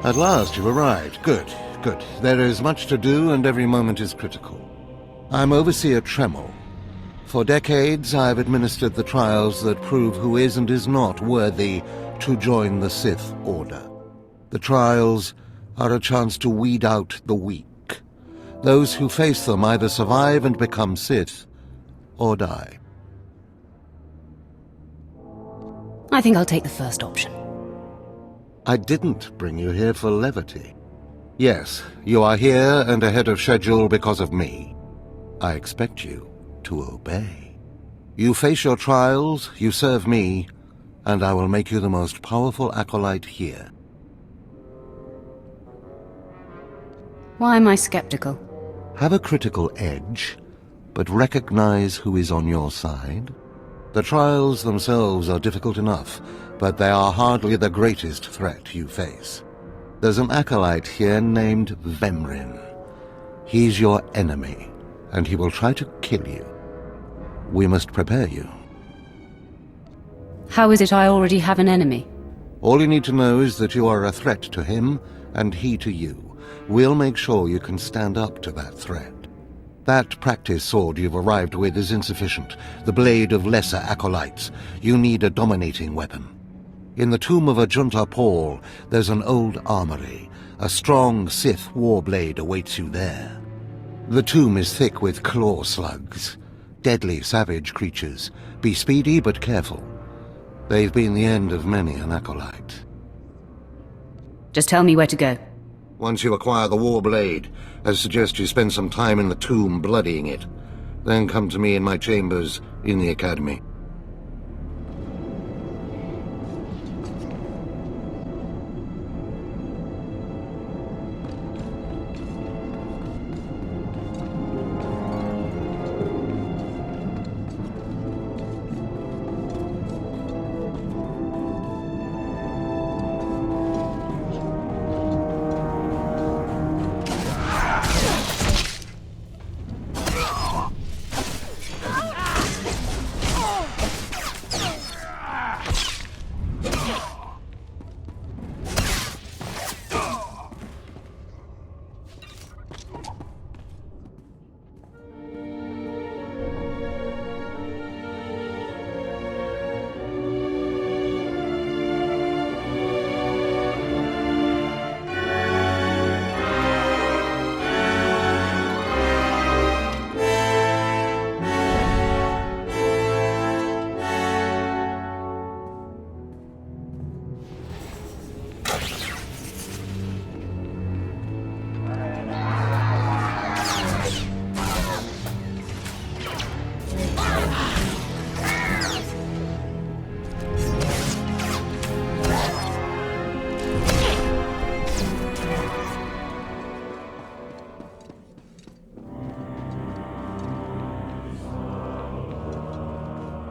At last you've arrived. Good, good. There is much to do and every moment is critical. I'm Overseer Tremel. For decades I've administered the trials that prove who is and is not worthy to join the Sith Order. The trials are a chance to weed out the weak. Those who face them either survive and become Sith, or die. I think I'll take the first option. I didn't bring you here for levity. Yes, you are here and ahead of schedule because of me. I expect you to obey. You face your trials, you serve me, and I will make you the most powerful acolyte here. Why am I skeptical? Have a critical edge, but recognize who is on your side. The trials themselves are difficult enough, but they are hardly the greatest threat you face. There's an acolyte here named Vemrin. He's your enemy, and he will try to kill you. We must prepare you. How is it I already have an enemy? All you need to know is that you are a threat to him, and he to you. We'll make sure you can stand up to that threat. That practice sword you've arrived with is insufficient. The blade of lesser acolytes. You need a dominating weapon. In the tomb of Ajunta Paul, there's an old armory. A strong Sith warblade awaits you there. The tomb is thick with claw slugs. Deadly, savage creatures. Be speedy but careful. They've been the end of many an acolyte. Just tell me where to go. Once you acquire the warblade, I suggest you spend some time in the tomb bloodying it. Then come to me in my chambers in the Academy.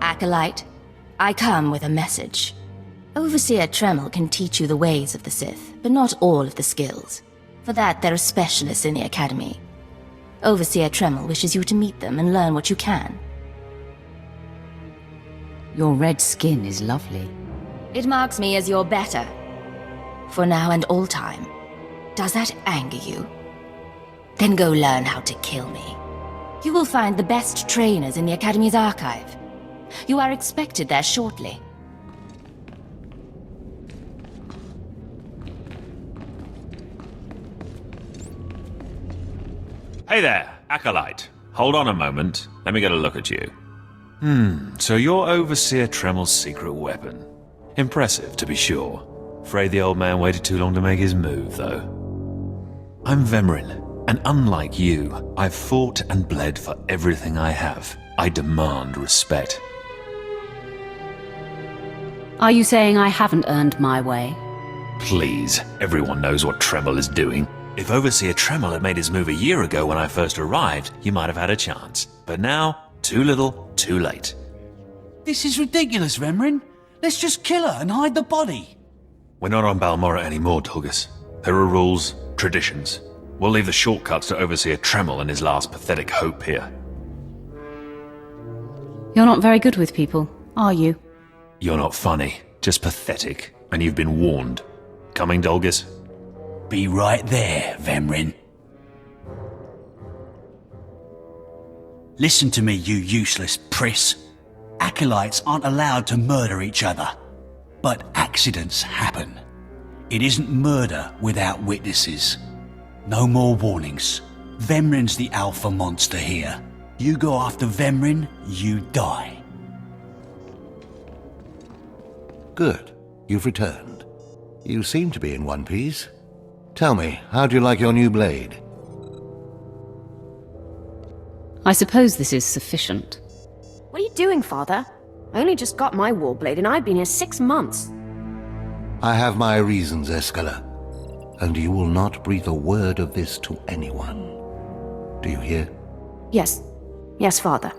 Acolyte, I come with a message. Overseer Tremel can teach you the ways of the Sith, but not all of the skills. For that, there are specialists in the Academy. Overseer Tremel wishes you to meet them and learn what you can. Your red skin is lovely. It marks me as your better. For now and all time. Does that anger you? Then go learn how to kill me. You will find the best trainers in the Academy's archive. You are expected there shortly. Hey there, Acolyte. Hold on a moment. Let me get a look at you. So you're Overseer Tremel's secret weapon. Impressive, to be sure. Afraid the old man waited too long to make his move, though. I'm Vemrin, and unlike you, I've fought and bled for everything I have. I demand respect. Are you saying I haven't earned my way? Please, everyone knows what Tremel is doing. If Overseer Tremel had made his move a year ago when I first arrived, you might have had a chance. But now, too little, too late. This is ridiculous, Vemrin. Let's just kill her and hide the body. We're not on Balmorra anymore, Tulgus. There are rules, traditions. We'll leave the shortcuts to Overseer Tremel and his last pathetic hope here. You're not very good with people, are you? You're not funny, just pathetic, and you've been warned. Coming, Dolgus? Be right there, Vemrin. Listen to me, you useless priss. Acolytes aren't allowed to murder each other. But accidents happen. It isn't murder without witnesses. No more warnings. Vemrin's the alpha monster here. You go after Vemrin, you die. Good. You've returned. You seem to be in one piece. Tell me, how do you like your new blade? I suppose this is sufficient. What are you doing, Father? I only just got my warblade and I've been here 6 months. I have my reasons, Escala. And you will not breathe a word of this to anyone. Do you hear? Yes. Yes, Father.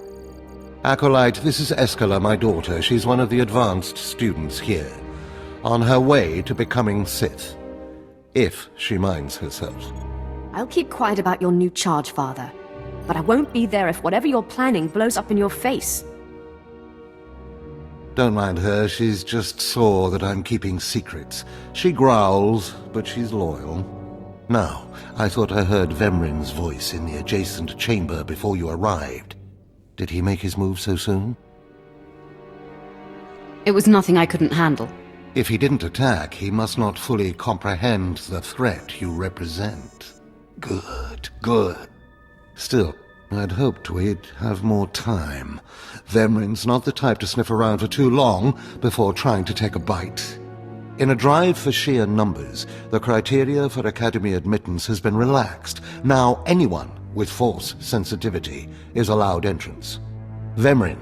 Acolyte, this is Escala, my daughter. She's one of the advanced students here. On her way to becoming Sith. If she minds herself. I'll keep quiet about your new charge, Father. But I won't be there if whatever you're planning blows up in your face. Don't mind her, she's just sore that I'm keeping secrets. She growls, but she's loyal. Now, I thought I heard Vemrin's voice in the adjacent chamber before you arrived. Did he make his move so soon? It was nothing I couldn't handle. If he didn't attack, he must not fully comprehend the threat you represent. Good, good. Still, I'd hoped we'd have more time. Vemrin's not the type to sniff around for too long before trying to take a bite. In a drive for sheer numbers, the criteria for Academy admittance has been relaxed. Now anyone with Force sensitivity is allowed entrance. Vemrin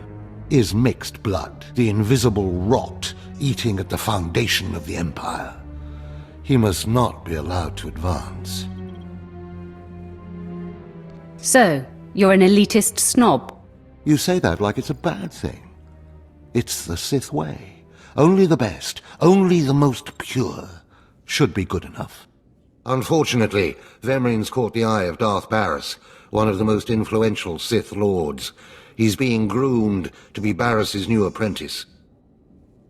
is mixed blood, the invisible rot eating at the foundation of the Empire. He must not be allowed to advance. So, you're an elitist snob? You say that like it's a bad thing. It's the Sith way. Only the best, only the most pure, should be good enough. Unfortunately, Vemrin's caught the eye of Darth Barris, one of the most influential Sith Lords. He's being groomed to be Barris's new apprentice.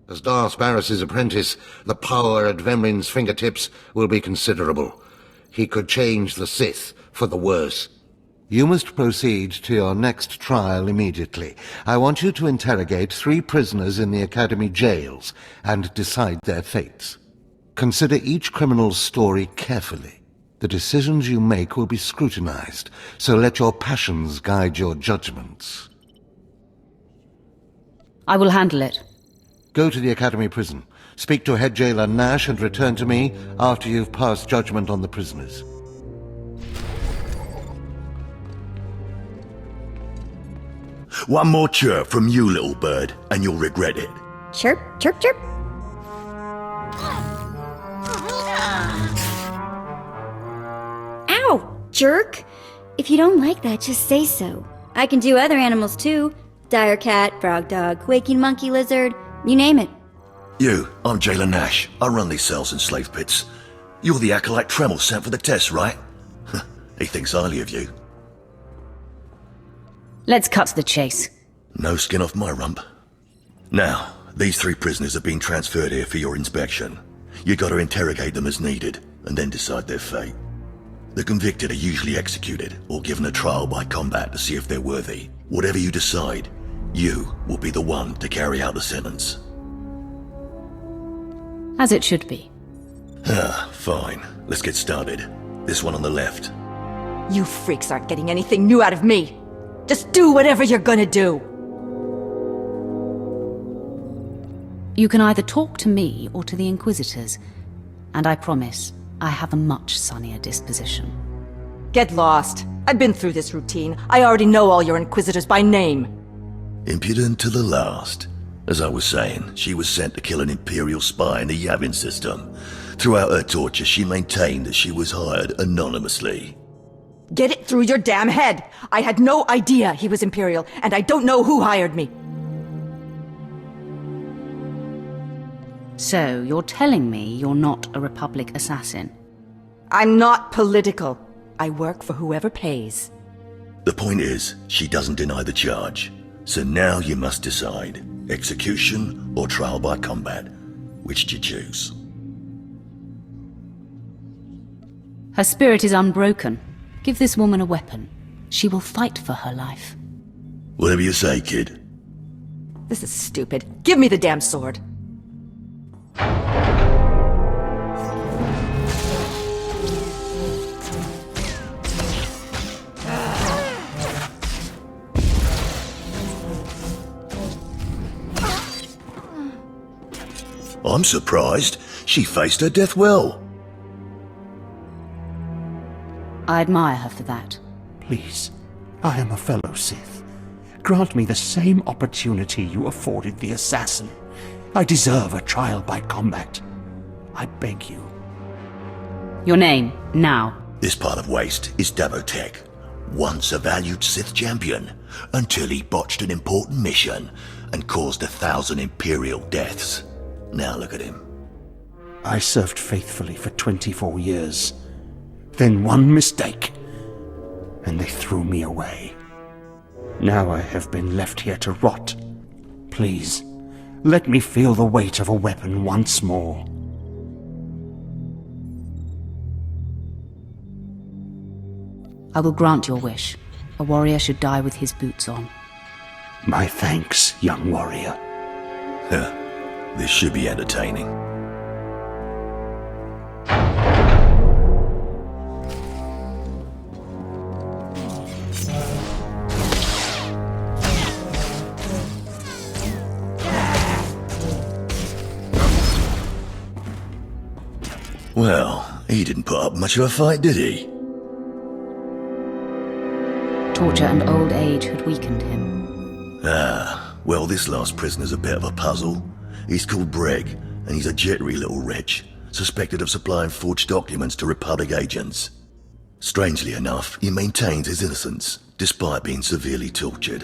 As Darth Barris's apprentice, the power at Vemrin's fingertips will be considerable. He could change the Sith for the worse. You must proceed to your next trial immediately. I want you to interrogate 3 prisoners in the Academy jails and decide their fates. Consider each criminal's story carefully. The decisions you make will be scrutinized, so let your passions guide your judgments. I will handle it. Go to the Academy prison. Speak to head jailer Nash and return to me after you've passed judgment on the prisoners. One more chirp from you, little bird, and you'll regret it. Chirp, chirp, chirp. Ow, jerk! If you don't like that, just say so. I can do other animals too. Dire cat, frog dog, quaking monkey lizard, you name it. You, I'm Jailer Nash. I run these cells and slave pits. You're the acolyte Tremel sent for the test, right? He thinks highly of you. Let's cut to the chase. No skin off my rump. Now, these 3 prisoners have been transferred here for your inspection. You gotta interrogate them as needed, and then decide their fate. The convicted are usually executed, or given a trial by combat to see if they're worthy. Whatever you decide, you will be the one to carry out the sentence. As it should be. Fine. Let's get started. This one on the left. You freaks aren't getting anything new out of me. Just do whatever you're gonna do. You can either talk to me or to the Inquisitors, and I promise I have a much sunnier disposition. Get lost. I've been through this routine. I already know all your Inquisitors by name. Impudent to the last. As I was saying, she was sent to kill an Imperial spy in the Yavin system. Throughout her torture, she maintained that she was hired anonymously. Get it through your damn head! I had no idea he was Imperial, and I don't know who hired me. So, you're telling me you're not a Republic assassin? I'm not political. I work for whoever pays. The point is, she doesn't deny the charge. So now you must decide. Execution or trial by combat. Which do you choose? Her spirit is unbroken. Give this woman a weapon. She will fight for her life. Whatever you say, kid. This is stupid. Give me the damn sword. I'm surprised. She faced her death well. I admire her for that. Please, I am a fellow Sith. Grant me the same opportunity you afforded the assassin. I deserve a trial by combat. I beg you. Your name, now. This part of Waste is Davotech, once a valued Sith champion, until he botched an important mission and caused 1,000 Imperial deaths. Now look at him. I served faithfully for 24 years. Then one mistake, and they threw me away. Now I have been left here to rot. Please, let me feel the weight of a weapon once more. I will grant your wish. A warrior should die with his boots on. My thanks, young warrior. This should be entertaining. Well, he didn't put up much of a fight, did he? Torture and old age had weakened him. Well, this last prisoner's a bit of a puzzle. He's called Breg, and he's a jittery little wretch, suspected of supplying forged documents to Republic agents. Strangely enough, he maintains his innocence, despite being severely tortured.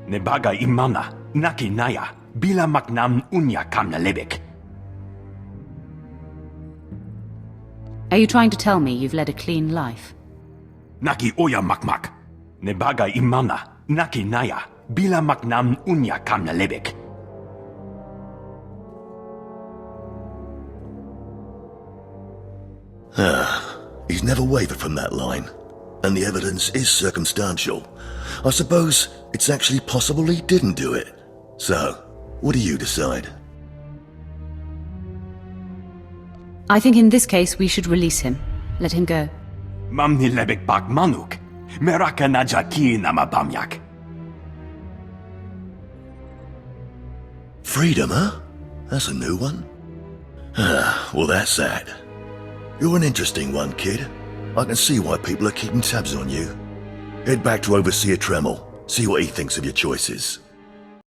Nebaga imana, naki naya, bila maknam unya kamna lebek. Are you trying to tell me you've led a clean life? Naki oya makmak. Nebaga imana, naki naya, bila maknam unya kamna lebek. He's never wavered from that line, and the evidence is circumstantial. I suppose it's actually possible he didn't do it. So, what do you decide? I think in this case we should release him. Let him go. Mamni lebek bak manuk. Meraka najaki nama bamyak. Freedom, huh? That's a new one. Well, that's that. You're an interesting one, kid. I can see why people are keeping tabs on you. Head back to Overseer Tremel. See what he thinks of your choices.